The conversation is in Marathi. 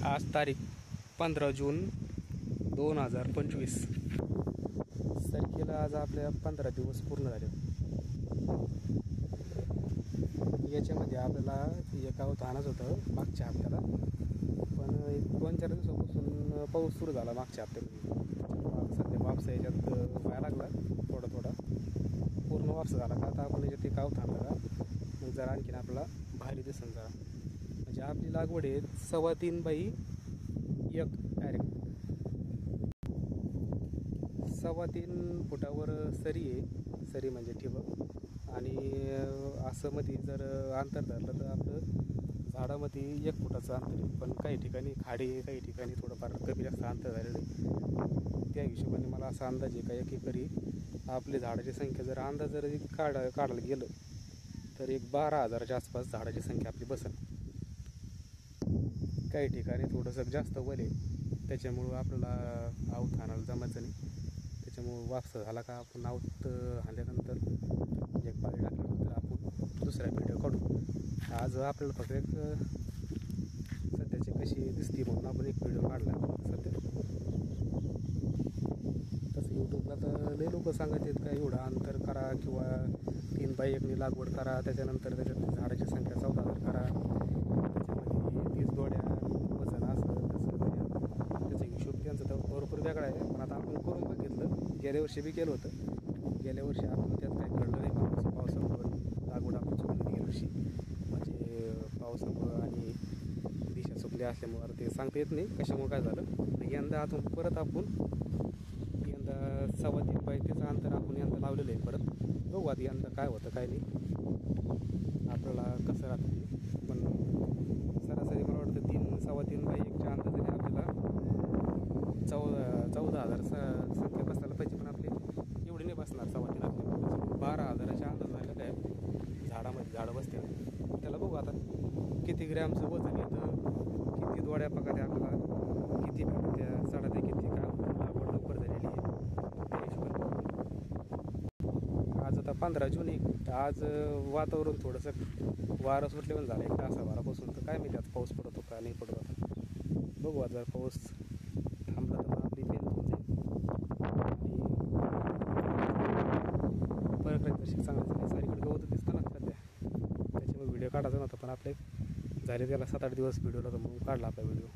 आज तारीख 15 जून 2025 तारखेला आज आपल्या 15 दिवस पूर्ण झाले। याच्यामध्ये आपल्याला एक आव्हानच होतं मागच्या हप्त्याला, पण 2-4 दिवसापासून पाऊस सुरू झाला मागच्या हप्त्यामध्ये। सध्या वापसा याच्यात व्हायला लागला थोडा थोडा, पूर्ण वापसा झाला का आता आपण याच्यात एक आव्हान का मग जरा आणखीन आपल्याला भारी दिसन जरा। म्हणजे आपली लागवड आहे 3.25 बाय 1 डायरेक्ट 3.25 फुटावर सरी आहे। सरी म्हणजे ठिबक, आणि असं मध्ये जर अंतर धरलं तर आपलं झाडामध्ये 1 फुटाचं अंतर आहे। पण काही ठिकाणी खाडी आहे, काही ठिकाणी थोडंफार कमी जास्त अंतर झालेलं आहे। त्या हिशोबाने मला असा अंदाज आहे का एक एकरी आपली झाडाची संख्या जर अंदाज जर काढायला गेलं तर एक 12,000च्या आसपास झाडाची संख्या आपली बसेल। काही ठिकाणी थोडंसं जास्त वले, त्याच्यामुळं आपल्याला आवत हाणायला जमायचं नाही। त्याच्यामुळं वापसा झाला का आपण आवत हाणल्यानंतर एक पाळी टाकल्यानंतर आपण दुसरा व्हिडिओ काढू। आज आपल्याला फक्त एक सध्याची कशी दिसती म्हणून आपण एक व्हिडिओ काढला सध्या। तसं यूट्यूबला तर लय लोक सांगत आहेत का एवढं अंतर करा किंवा 3 बाय 1 लागवड करा, त्याच्यानंतर त्याच्यात झाडाची संख्या 14,000 करा, त्याच्यामध्ये 30 दोड्या वजन असं तसं त्याचा हिशोब त्यांचा तर भरपूर वेगळा आहे। पण आता आपण करून बघितलं, गेल्या वर्षी बी केलं होतं। गेल्या वर्षी आपण त्यात काही घडलं नाही, पावसामुळं लागवड आपण चुकली गेल्या वर्षी, म्हणजे पावसामुळं आणि दिशा चुकली असल्यामुळं ते सांगता येत नाही कशामुळं काय झालं। यंदा आता परत आपण 3.25 बाय 1 अंतर आपण यंदा लावलेलं आहे। परत बघू आता यंदा काय होतं काय नाही, आपल्याला कसं राहतं ते। पण सरासरी मला वाटतं 3.25 बाय 1च्या अंदाजाने आपल्याला 14,000 संख्या बसायला पाहिजे। पण आपली एवढी नाही बसणार 3.25 आपल्या 12,000च्या अंदाज व्हायला काय झाडामध्ये झाडं बसते। त्याला बघू आता किती ग्रॅमचं वजन येतं, किती दोड्या पकाऱ्या आपल्याला किती भेटत्या, साडा किती काय लागवड लवकर झालेली आहे त्या हिशोबाने। आज आता 15 जून आहे, आज वातावरण थोडंसं वारं सुटले पण झालं 1 तासाभरापासून, तर काय माहिती आता पाऊस पडतो का नाही पडत। आता बघू आता जर पाऊस थांबला तर मग आपली पेन होऊन जाईल आणि फरक राहील तशी चांगलं झाली। सारीकडे गवत दिसतं ना सध्या, त्याच्यामुळे व्हिडिओ काढायचा नव्हता, पण आपले झाले त्याला 7-8 दिवस व्हिडिओला, तर मग काढला आपला व्हिडिओ।